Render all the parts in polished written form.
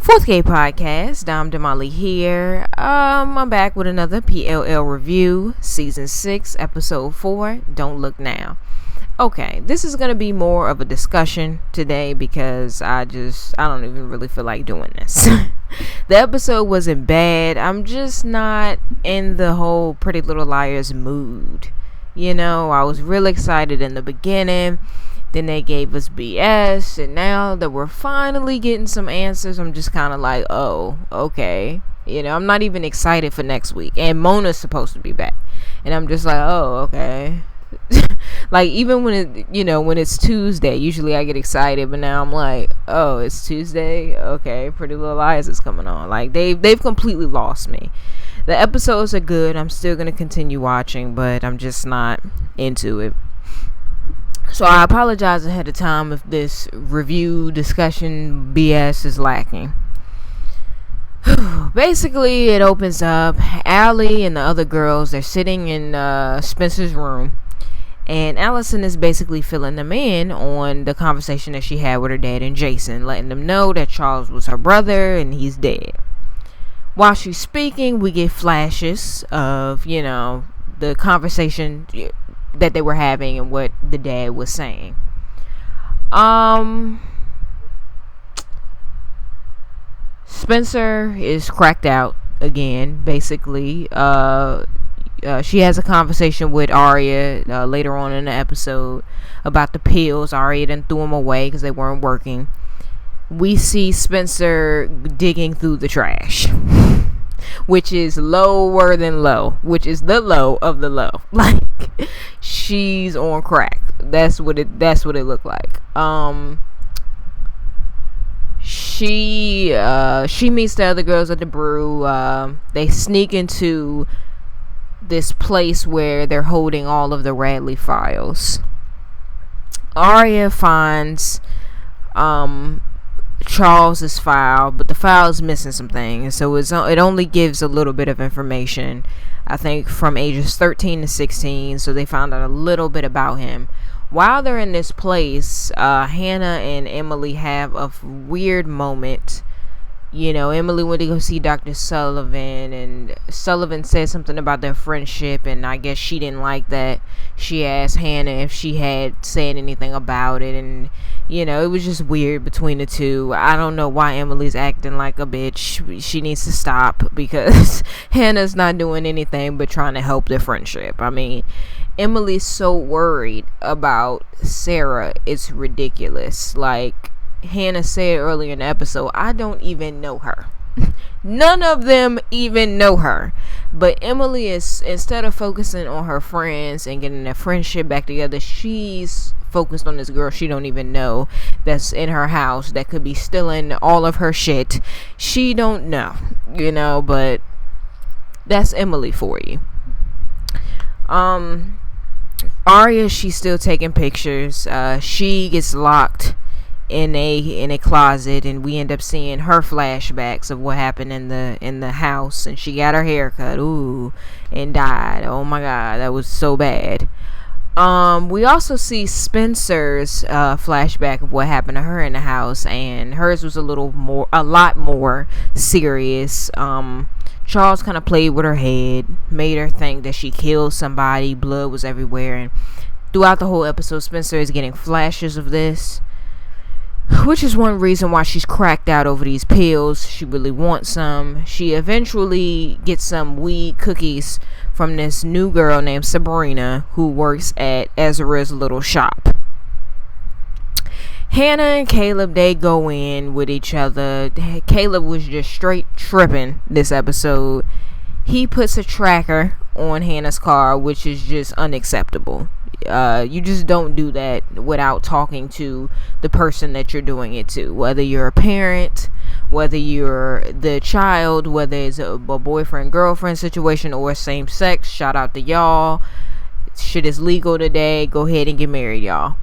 Fourth K Podcast, Dom Damali here. I'm back with another PLL review, Season 6, Episode 4, Don't Look Now. Okay, this is going to be more of a discussion today because I don't even really feel like doing this. The episode wasn't bad. I'm just not in the whole Pretty Little Liars mood. You know, I was real excited in the beginning. Then they gave us BS, and now that we're finally getting some answers, I'm just kind of like, oh, okay. You know, I'm not even excited for next week. And Mona's supposed to be back. And I'm just like, oh, okay. Like, even when it's Tuesday, usually I get excited, but now I'm like, oh, it's Tuesday? Okay, Pretty Little Liars is coming on. Like, they've completely lost me. The episodes are good. I'm still going to continue watching, but I'm just not into it. So I apologize ahead of time if this review discussion BS is lacking. Basically, it opens up. Allie and the other girls, they're sitting in Spencer's room. And Allison is basically filling them in on the conversation that she had with her dad and Jason, letting them know that Charles was her brother and he's dead. While she's speaking, we get flashes of, the conversation that they were having and what the dad was saying. Spencer is cracked out again, basically. She has a conversation with Aria later on in the episode about the pills. Aria then threw them away because they weren't working. We see Spencer digging through the trash, which is lower than low, which is the low of the low. Like, she's on crack. That's what it looked like. She meets the other girls at the brew. They sneak into this place where they're holding all of the Radley Files. Aria finds Charles's file, but the file's missing some things, so it only gives a little bit of information, I think from ages 13 to 16, so they found out a little bit about him. While they're in this place, Hannah and Emily have a weird moment. Emily went to go see Dr. Sullivan, and Sullivan said something about their friendship, and I guess she didn't like that. She asked Hannah if she had said anything about it, and it was just weird between the two. I don't know why Emily's acting like a bitch. She needs to stop, because Hannah's not doing anything but trying to help their friendship. I mean, Emily's so worried about Sara, it's ridiculous. Like Hannah said earlier in the episode, I don't even know her. None of them even know her. But Emily is, instead of focusing on her friends and getting their friendship back together, she's focused on this girl she don't even know that's in her house that could be stealing all of her shit. She don't know, but that's Emily for you. Aria, she's still taking pictures. She gets locked in a closet, and we end up seeing her flashbacks of what happened in the house, and she got her hair cut, and died. Oh my god, that was so bad. We also see Spencer's flashback of what happened to her in the house, and hers was a lot more serious. Charles kind of played with her head, made her think that she killed somebody, blood was everywhere, and throughout the whole episode, Spencer is getting flashes of this, which is one reason why she's cracked out over these pills. She really wants some. She eventually gets some weed cookies from this new girl named Sabrina, who works at Ezra's little shop. Hannah and Caleb, they go in with each other. Caleb was just straight tripping this episode. He puts a tracker on Hannah's car, which is just unacceptable. You just don't do that without talking to the person that you're doing it to, whether you're a parent, whether you're the child, whether it's a boyfriend girlfriend situation or same sex. Shout out to y'all. Shit is legal today. Go ahead and get married, y'all.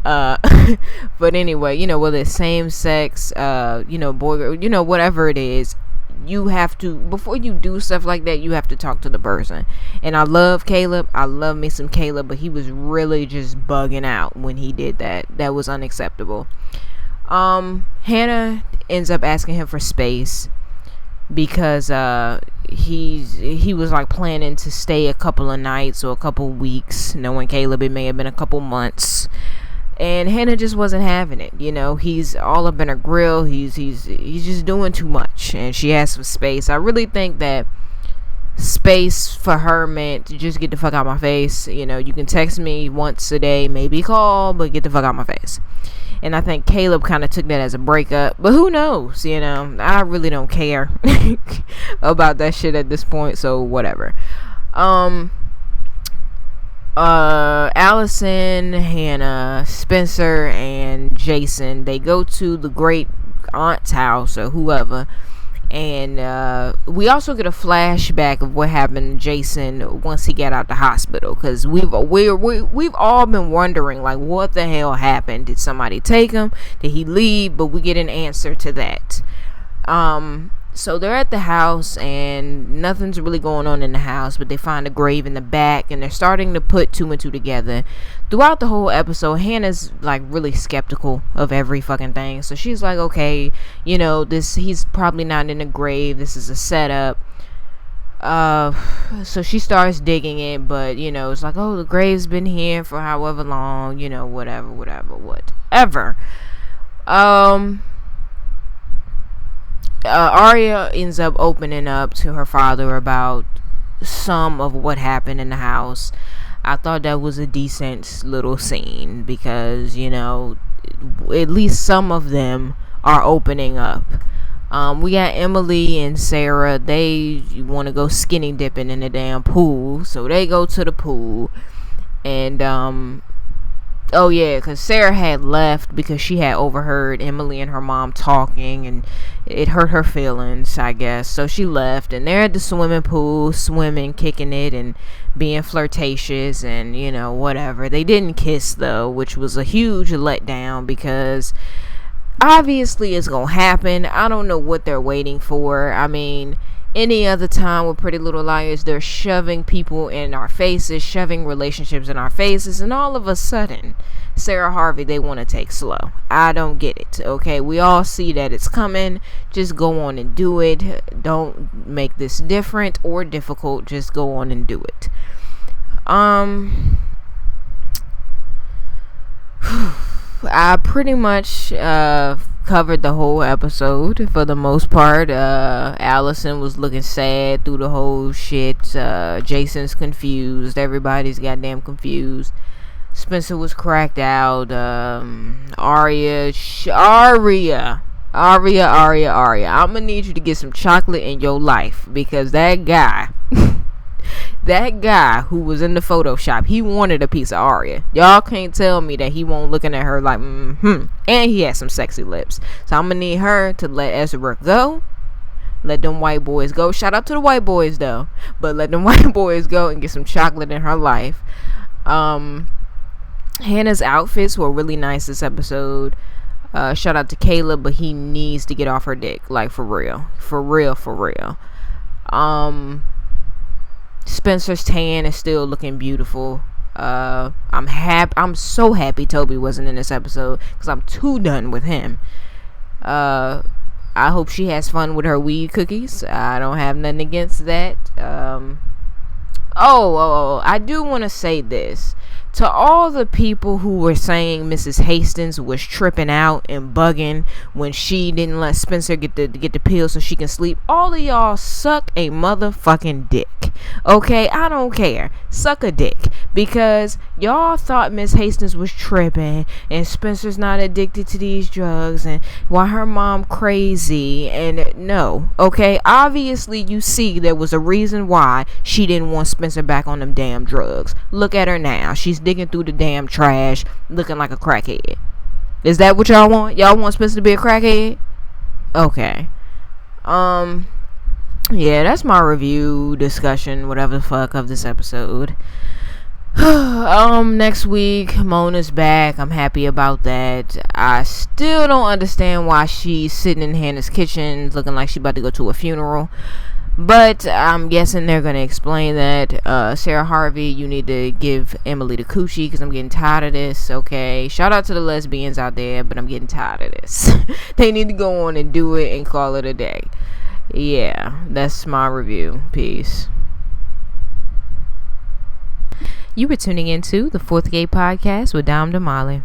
But anyway, whether it's same sex, boy, girl, whatever it is, you have to, before you do stuff like that, you have to talk to the person. And I love Caleb. I love me some Caleb, but he was really just bugging out when he did that. That was unacceptable. Hannah ends up asking him for space because he was like planning to stay a couple of nights or a couple weeks, knowing Caleb it may have been a couple months, and Hannah just wasn't having it. He's all up in her grill. He's just doing too much, and she asked for space. I really think that space for her meant to just get the fuck out my face. You can text me once a day, maybe call, but get the fuck out my face. And I think Caleb kind of took that as a breakup. But who knows? I really don't care about that shit at this point. So whatever. Allison, Hannah, Spencer, and Jason, they go to the great aunt's house or whoever. And we also get a flashback of what happened to Jason once he got out the hospital, because we've all been wondering, like, what the hell happened? Did somebody take him? Did he leave? But we get an answer to that. So they're at the house and nothing's really going on in the house, but they find a grave in the back and they're starting to put two and two together. Throughout the whole episode, Hannah's like really skeptical of every fucking thing. So she's like, okay, he's probably not in the grave. This is a setup. So she starts digging it, but it's like, oh, the grave's been here for however long, whatever. Aria ends up opening up to her father about some of what happened in the house. I thought that was a decent little scene because, at least some of them are opening up. We got Emily and Sara. They want to go skinny dipping in the damn pool, so they go to the pool. And oh yeah, because Sara had left because she had overheard Emily and her mom talking, and it hurt her feelings, I guess. So she left, and they're at the swimming pool, swimming, kicking it, and being flirtatious, and whatever. They didn't kiss though, which was a huge letdown because obviously it's gonna happen. I don't know what they're waiting for. I mean, any other time with Pretty Little Liars, they're shoving people in our faces, shoving relationships in our faces, and all of a sudden, Sarah Harvey, they want to take slow. I don't get it, okay? We all see that it's coming. Just go on and do it. Don't make this different or difficult. Just go on and do it. I pretty much covered the whole episode for the most part. Allison was looking sad through the whole shit. Jason's confused. Everybody's goddamn confused. Spencer was cracked out. Aria. I'm gonna need you to get some chocolate in your life, because that guy who was in the Photoshop, he wanted a piece of Aria. Y'all can't tell me that he won't looking at her like, and he has some sexy lips. So I'm gonna need her to let Ezra go. Let them white boys go. Shout out to the white boys though. But let them white boys go and get some chocolate in her life. Hannah's outfits were really nice this episode. Shout out to Caleb, but he needs to get off her dick. Like, for real. Spencer's tan is still looking beautiful. I'm so happy Toby wasn't in this episode, because I'm too done with him. I hope she has fun with her weed cookies. I don't have nothing against that. I do want to say this. To all the people who were saying Mrs. Hastings was tripping out and bugging when she didn't let Spencer get the pill so she can sleep, all of y'all suck a motherfucking dick. Okay, I don't care. Suck a dick, because y'all thought Miss Hastings was tripping and Spencer's not addicted to these drugs and why her mom crazy. And no, okay, obviously you see there was a reason why she didn't want Spencer back on them damn drugs. Look at her now. She's digging through the damn trash looking like a crackhead. Is that what y'all want? Y'all want Spencer to be a crackhead? Okay. Yeah, that's my review, discussion, whatever the fuck, of this episode. Next week, Mona's back. I'm happy about that. I still don't understand why she's sitting in Hannah's kitchen looking like she's about to go to a funeral. But I'm guessing they're going to explain that, Sarah Harvey, you need to give Emily the coochie because I'm getting tired of this. Okay, shout out to the lesbians out there, but I'm getting tired of this. They need to go on and do it and call it a day. Yeah, that's my review. Peace. You were tuning into the Fourth Gate Podcast with Dom Damali.